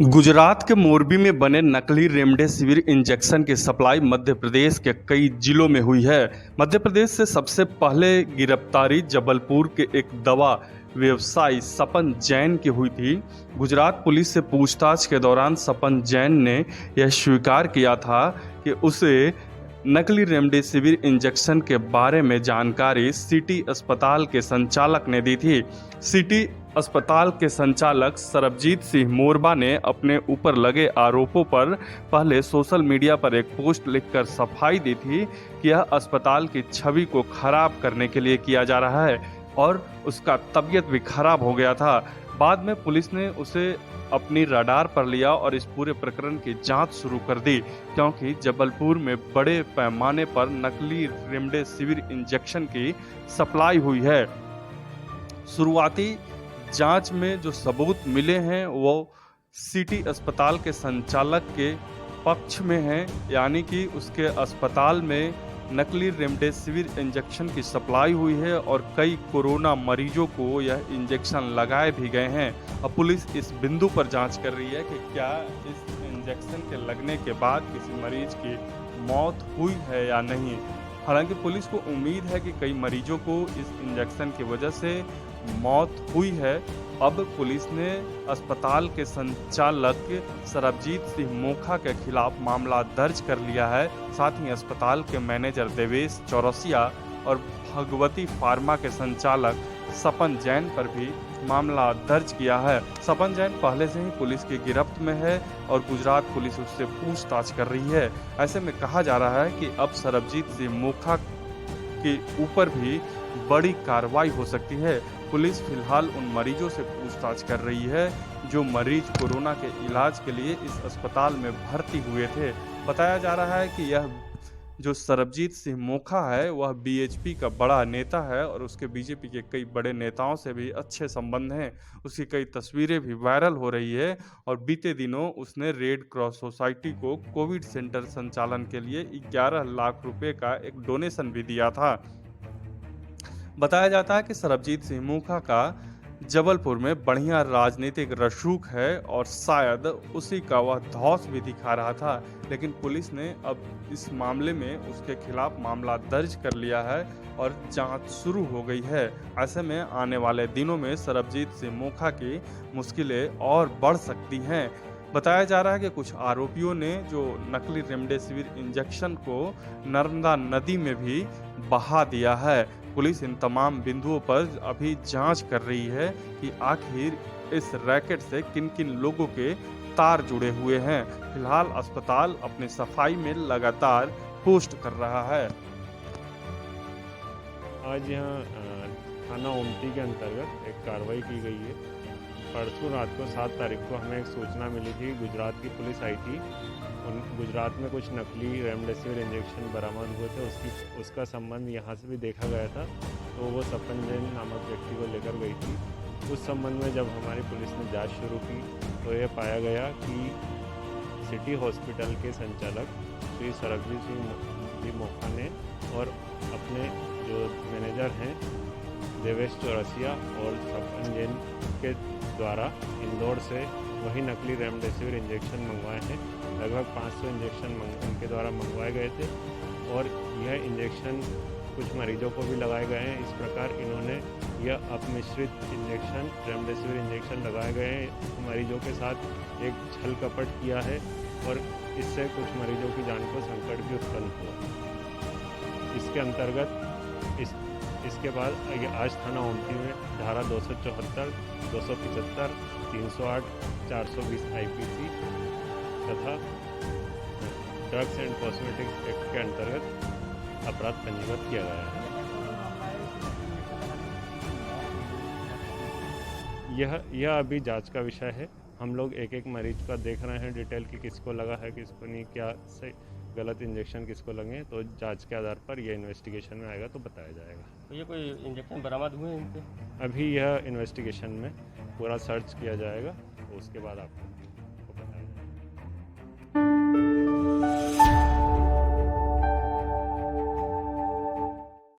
गुजरात के मोरबी में बने नकली रेमडेसिविर इंजेक्शन की सप्लाई मध्य प्रदेश के कई जिलों में हुई है। मध्य प्रदेश से सबसे पहले गिरफ्तारी जबलपुर के एक दवा व्यवसायी सपन जैन की हुई थी। गुजरात पुलिस से पूछताछ के दौरान सपन जैन ने यह स्वीकार किया था कि उसे नकली रेमडेसिविर इंजेक्शन के बारे में जानकारी सिटी अस्पताल के संचालक ने दी थी। सिटी अस्पताल के संचालक सरबजीत सिंह मोरबा ने अपने ऊपर लगे आरोपों पर पहले सोशल मीडिया पर एक पोस्ट लिखकर सफाई दी थी कि यह अस्पताल की छवि को खराब करने के लिए किया जा रहा है और उसका तबीयत भी खराब हो गया था। बाद में पुलिस ने उसे अपनी रडार पर लिया और इस पूरे प्रकरण की जांच शुरू कर दी, क्योंकि जबलपुर में बड़े पैमाने पर नकली रेमडेसिविर इंजेक्शन की सप्लाई हुई है। शुरुआती जांच में जो सबूत मिले हैं वो सिटी अस्पताल के संचालक के पक्ष में हैं, यानी कि उसके अस्पताल में नकली रेमडेसिविर इंजेक्शन की सप्लाई हुई है और कई कोरोना मरीजों को यह इंजेक्शन लगाए भी गए हैं। अब पुलिस इस बिंदु पर जांच कर रही है कि क्या इस इंजेक्शन के लगने के बाद किसी मरीज की मौत हुई है या नहीं। हालांकि पुलिस को उम्मीद है कि कई मरीजों को इस इंजेक्शन की वजह से मौत हुई है। अब पुलिस ने अस्पताल के संचालक सरबजीत सिंह मोखा के खिलाफ मामला दर्ज कर लिया है। साथ ही अस्पताल के मैनेजर देवेश चौरसिया और भगवती फार्मा के संचालक सपन जैन पर भी मामला दर्ज किया है। सपन जैन पहले से ही पुलिस की गिरफ्त में है और गुजरात पुलिस उससे पूछताछ कर रही है। ऐसे में कहा जा रहा है कि अब सरबजीत सिंह मोखा के ऊपर भी बड़ी कार्रवाई हो सकती है। पुलिस फिलहाल उन मरीजों से पूछताछ कर रही है जो मरीज कोरोना के इलाज के लिए इस अस्पताल में भर्ती हुए थे। बताया जा रहा है कि यह जो सरबजीत सिंह मोखा है वह बीएचपी का बड़ा नेता है और उसके बीजेपी के कई बड़े नेताओं से भी अच्छे संबंध हैं। उसकी कई तस्वीरें भी वायरल हो रही है और बीते दिनों उसने रेड क्रॉस सोसाइटी को कोविड सेंटर संचालन के लिए 11 लाख रुपए का एक डोनेशन भी दिया था। बताया जाता है कि सरबजीत सिंह मोखा का जबलपुर में बढ़िया राजनीतिक रसूख है और शायद उसी का वह धौंस भी दिखा रहा था, लेकिन पुलिस ने अब इस मामले में उसके खिलाफ मामला दर्ज कर लिया है और जांच शुरू हो गई है। ऐसे में आने वाले दिनों में सरबजीत सिंह मोखा की मुश्किलें और बढ़ सकती हैं। बताया जा रहा है कि कुछ आरोपियों ने जो नकली रेमडेसिविर इंजेक्शन को नर्मदा नदी में भी बहा दिया है। पुलिस इन तमाम बिंदुओं पर अभी जांच कर रही है कि आखिर इस रैकेट से किन किन लोगों के तार जुड़े हुए हैं। फिलहाल अस्पताल अपनी सफाई में लगातार पोस्ट कर रहा है। आज यहाँ थाना ओमती के अंतर्गत एक कार्रवाई की गई है। परसों रात को 7 तारीख को हमें एक सूचना मिली थी, गुजरात की पुलिस आई थी। गुजरात में कुछ नकली रेमडेसिविर इंजेक्शन बरामद हुए थे, उसका संबंध यहाँ से भी देखा गया था, तो वो सपन जैन नामक व्यक्ति को लेकर गई थी। उस संबंध में जब हमारी पुलिस ने जांच शुरू की तो ये पाया गया कि सिटी हॉस्पिटल के संचालक श्री सरबजीत सिंह मोखा ने और अपने जो मैनेजर हैं देवेश चौरसिया और सपन जैन के द्वारा इंदौर से वही नकली रेमडेसिविर इंजेक्शन मंगवाए हैं। लगभग 500 इंजेक्शन उनके द्वारा मंगवाए गए थे और यह इंजेक्शन कुछ मरीजों को भी लगाए गए हैं। इस प्रकार इन्होंने यह अपमिश्रित इंजेक्शन रेमडेसिविर इंजेक्शन लगाए गए हैं। मरीजों के साथ एक छल कपट किया है और इससे कुछ मरीजों की जान को संकट भी उत्पन्न हुआ। इसके अंतर्गत इसके बाद आज थाना ओमती में धारा 274, 275, 308, 420 IPC तथा ड्रग्स एंड कॉस्मेटिक्स एक्ट के अंतर्गत अपराध पंजीबद्ध किया गया है। यह अभी जांच का विषय है। हम लोग एक एक मरीज का देख रहे हैं डिटेल कि किसको लगा है, किसको नहीं, क्या से गलत इंजेक्शन किसको लगे, तो जांच के आधार पर यह इन्वेस्टिगेशन में आएगा तो बताया जाएगा। तो ये कोई इंजेक्शन बरामद हुए हैं इनके? अभी यह इन्वेस्टिगेशन में पूरा सर्च किया जाएगा, तो उसके बाद आपको